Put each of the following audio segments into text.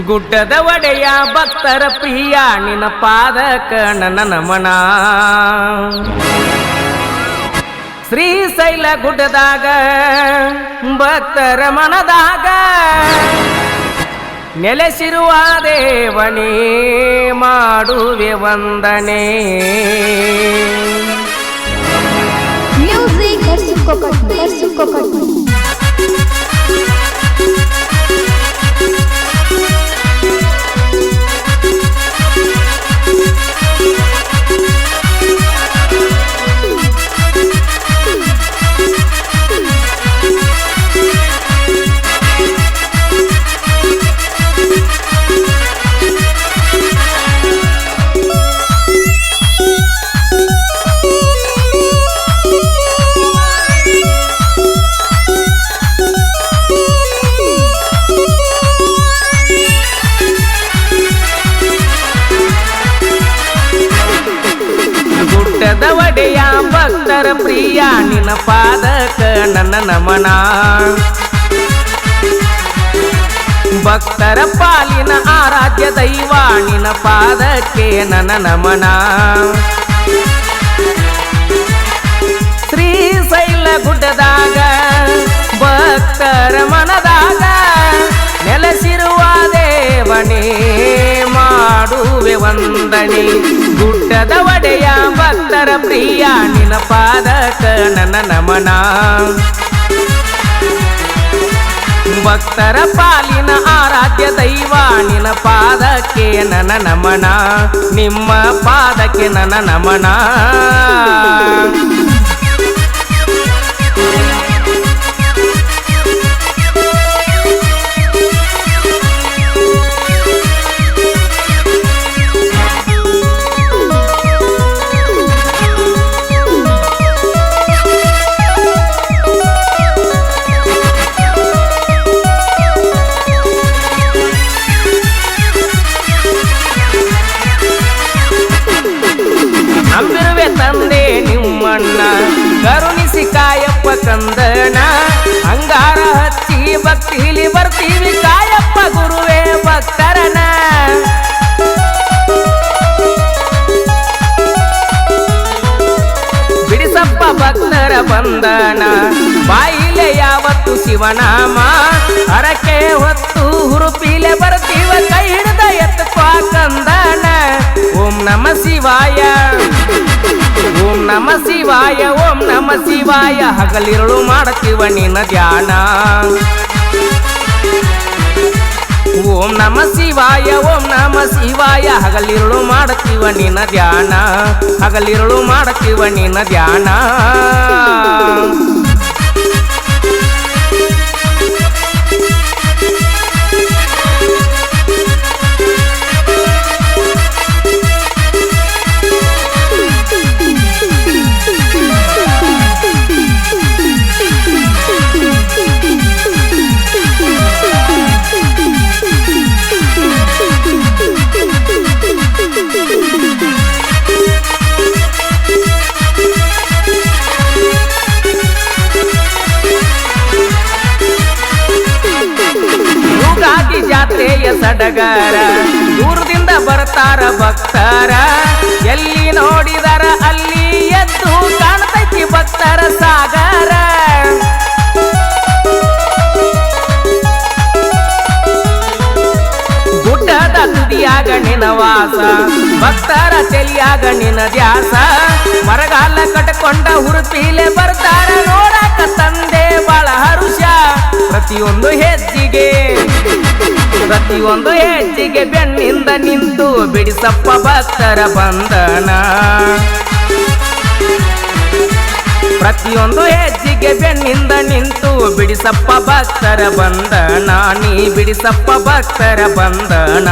ಗುಡ್ಡದ ಒಡೆಯ ಭಕ್ತರ ಪ್ರಿಯ ನಿನ್ನ ಪಾದಕ ನನ್ನ ನಮನ. ಶ್ರೀಶೈಲ ಗುಡ್ಡದಾಗ ಭಕ್ತರ ಮನದಾಗ ನೆಲೆಸಿರುವ ದೇವನೇ ಮಾಡುವೆ ವಂದನೆ. Music versus coconut. ಗುಡ್ಡದ ಒಡೆಯ ಭಕ್ತರ ಪ್ರಿಯ ನಿನ್ನ ಪಾದಕ ನನ್ನ ನಮನ. ಭಕ್ತರ ಪಾಲಿನ ಆರಾಧ್ಯ ದೈವ ನಿನ್ನ ಪಾದಕ್ಕೆ ನನ್ನ ನಮನ. ಶ್ರೀಶೈಲ ಗುಡ್ಡದಾಗ ಭಕ್ತರ ಮನದಾಗ ನೆಲೆಸಿರುವ ದೇವನೇ ಮಾಡುವೆ ವಂದನೆ. ಗುಡ್ಡದ ಒಡೆಯ ಭಕ್ತರ ಪ್ರಿಯ ನಿನ್ನ ಪಾದಕ ನನ್ನ ನಮನ. ಭಕ್ತರ ಪಾಲಿನ ಆರಾಧ್ಯ ದೈವ ನಿನ್ನ ಪಾದಕ್ಕೆ ನನ್ನ ನಮನ. ನಿಮ್ಮ ಪಾದಕ್ಕೆ ನನ್ನ ನಮನ. ನಂಬಿರುವೆ ತಂದೆ ನಿಮ್ಮಣ್ಣ ಕರುಣಿಸಿ ಕಾಯಪ್ಪ ಕಂದನ. ಅಂಗಾರ ಹಚ್ಚಿ ಭಕ್ತಿಲಿ ಬರ್ತೀವಿ ಕಾಯಪ್ಪ ಗುರುವೇ ಭಕ್ತರನ. ಬಿಡಿಸಪ್ಪ ಭಕ್ತರ ಬಂಧನ ಬಾಯಿಲೆ ಯಾವತ್ತು ಶಿವನಾಮ. ಹರಕೆ ಹೊತ್ತು ಹುರುಪಿಲೆ ಬರ್ತೀವ ಕೈ ಹಿಡಿದ ಎತ್ತುವ ಕಂದನ. ಓಂ ನಮ ಶಿವಾಯ ಓಂ ನಮ ಶಿವಾಯ ಓಂ ನಮ ಶಿವಾಯ ಹಗಲಿರುಳು ಮಾಡುತ್ತೀವ ನಿನ್ನ ಧ್ಯಾನ. ಓಂ ನಮ ಶಿವಾಯ ಓಂ ನಮ ಶಿವಾಯ ಹಗಲಿರುಳು ಮಾಡುತ್ತೀವ ನಿನ್ನ ಧ್ಯಾನ. ಹಗಲಿರುಳು ಮಾಡುತ್ತೀವ ನಿನ್ನ ಧ್ಯಾನ. ಯುಗಾದಿ ಜಾತ್ರೆಯ ಸಡಗರ ದೂರದಿಂದ ಬರ್ತಾರ ಭಕ್ತರ. ಎಲ್ಲಿ ನೋಡಿದರ ಅಲ್ಲಿ ಎದ್ದು ಕಾಣ್ತೈತಿ ಭಕ್ತರ ಸಾಗರ. ಗುಡ್ಡದ ತುದಿಯಾಗ ನಿನ್ನ ವಾಸ ಭಕ್ತರ ತೆಲಿಯಾಗ ನಿನ್ನ ದ್ಯಾಸ. ಮರಗಾಲ ಕಟ್ಕೊಂಡ ಹುರುಪಿಲೆ ಬರ್ತಾರ ನೋಡಕ ತಂದೆ ಬಾಳ ಹರುಷ. ಪ್ರತಿಯೊಂದು ಹೆಜ್ಜೆಗೆ ಬೆನ್ನಿಂದ ನಿಂತು ಬಿಡಿಸಪ್ಪ ಭಕ್ತರ ಬಂಧನ. ಪ್ರತಿಯೊಂದು ಹೆಜ್ಜೆಗೆ ಬೆನ್ನಿಂದ ನಿಂತು ಬಿಡಿಸಪ್ಪ ಭಕ್ತರ ಬಂಧನ. ನೀ ಬಿಡಿಸಪ್ಪ ಭಕ್ತರ ಬಂಧನ.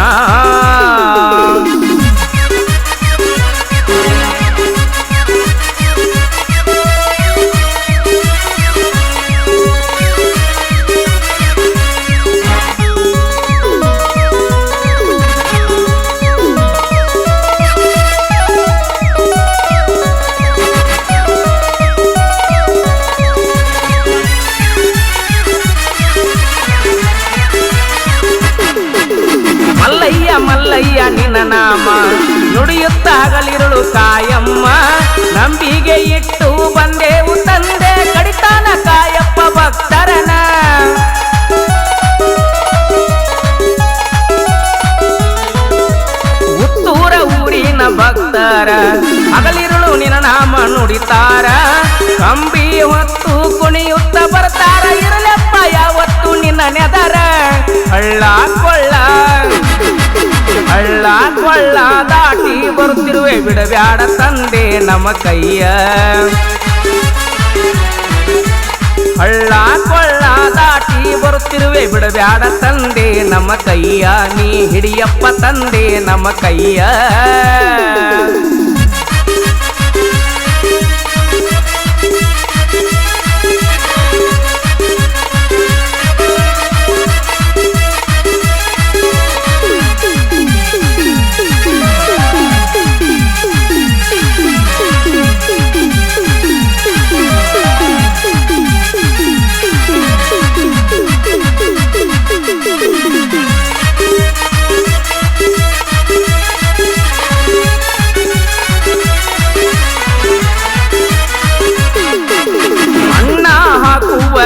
ನೆದರ ಹಳ್ಳ ಕೊಳ್ಳ ದಾಟಿ ಬರುತ್ತಿರುವೆ ಬಿಡಬ್ಯಾಡ ತಂದೆ ನಮ್ಮ ಕೈಯ ಹಳ್ಳ ಕೊಳ್ಳ ದಾಟಿ ಬರುತ್ತಿರುವೆ ಬಿಡಬ್ಯಾಡ ತಂದೆ ನಮ್ಮ ಕೈಯ ನೀ ಹಿಡಿಯಪ್ಪ ತಂದೆ ನಮ್ಮ ಕೈಯ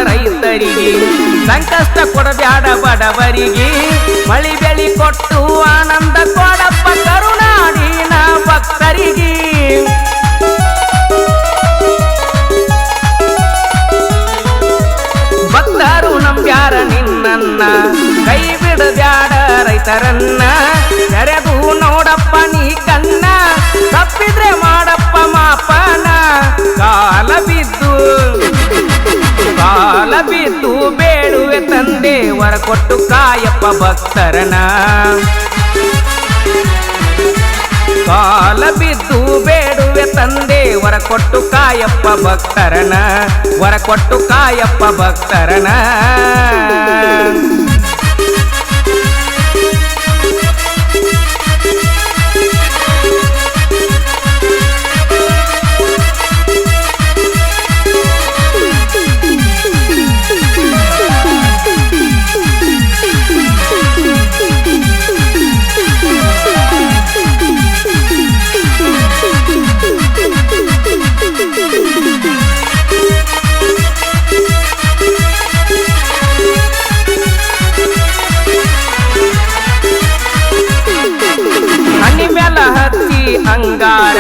ರೈತರಿಗೆ ಸಂಕಷ್ಟ ಕೊಡಬ್ಯಾಡ ಬಡವರಿಗೆ ಮಳಿ ಬೆಳಿ ಕೊಟ್ಟು ಆನಂದ ಕೊಡಪ್ಪ ಕರುನಾಡಿನ ಭಕ್ತರಿಗೆ ಭಕ್ತರು ನಂಬ್ಯಾರ ನಿನ್ನನ್ನ ಕೈ ಬಿಡಬ್ಯಾಡ ರೈತರನ್ನ ತೆರೆದು ನೋಡಪ್ಪ ನೀ ಕನ್ನ ತಪ್ಪಿದ್ರೆ ಮಾಡಪ್ಪ ಮಾಪನ ಕಾಲ ಬಿದ್ದು ಬೇಡುವೆ ತಂದೆ ವರ ಕೊಟ್ಟು ಕಾಯಪ್ಪ ಭಕ್ತರನ ಕಾಲ ಬಿದ್ದು ಬೇಡುವೆ ತಂದೆ ವರ ಕೊಟ್ಟು ಕಾಯಪ್ಪ ಭಕ್ತರನ ವರ ಕೊಟ್ಟು ಕಾಯಪ್ಪ ಭಕ್ತರನ ಹತ್ತಿ ಅಂಗಾರ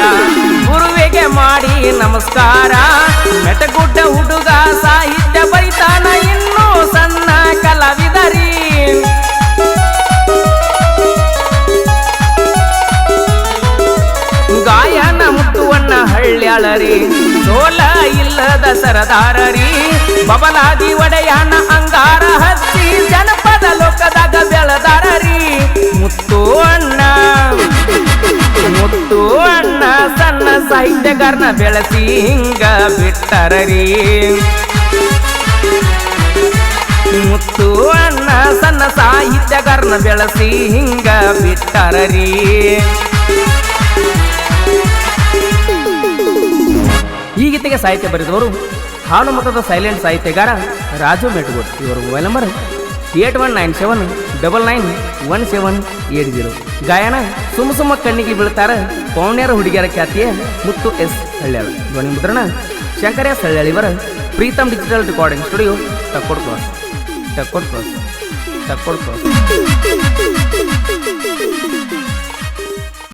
ಗುರುವಿಗೆ ಮಾಡಿ ನಮಸ್ಕಾರ ಮೆಟಗುಡ್ಡ ಹುಡುಗ ಸಾಹಿತ್ಯ ಬರಿತಾನ ಇನ್ನೂ ಸಣ್ಣ ಕಲಾವಿದರಿ ಗಾಯನ ಮುತ್ತುವಣ್ಣ ಹಳ್ಳ್ಯಾಳರಿ ಸೋಲ ಇಲ್ಲದ ಸರದಾರರಿ ಬಬಲಾದಿ ಒಡೆಯನ ಅಂಗಾರ ಹತ್ತಿ ಜನಪದ ಲೋಕದಾಗ ಬೆಳದಾರರಿ ಮುತ್ತು ಅಣ್ಣ ಸಣ್ಣ ಸಾಹಿತ್ಯಗಾರನ ಬೆಳೆಸಿ ಹಿಂಗ ಬಿಟ್ಟರರಿ ಮುತ್ತು ಅಣ್ಣ ಸಣ್ಣ ಸಾಹಿತ್ಯಗಾರನ ಬೆಳೆಸಿ ಹಿಂಗ ಬಿಟ್ಟರರಿ ಈ ಗೀತೆಗೆ ಸಾಹಿತ್ಯ ಬರೆದವರು ಹಾಡು ಮತದ ಸೈಲೆಂಟ್ ಸಾಹಿತ್ಯಗಾರ ರಾಜು ಮೆಟಗೋಡ್. ಇವರ ಮೊಬೈಲ್ ನಂಬರ್ 8197991780. ಗಾಯನ ಸುಮ್ಮ ಕಣ್ಣಿಗೆ ಬೀಳ್ತಾರ ಪೌಣ್ಯರ ಹುಡುಗಿಯರ ಖ್ಯಾತಿಯ ಮುತ್ತು ಎಸ್ ಹಳ್ಳ್ಯಾಳ. ಧ್ವನಿ ಮುದ್ರಣ ಶಂಕರ ಎಸ್ ಹಳ್ಳ್ಯಾಳ. ಇವರ Pritam digital recording studio Takkod cross.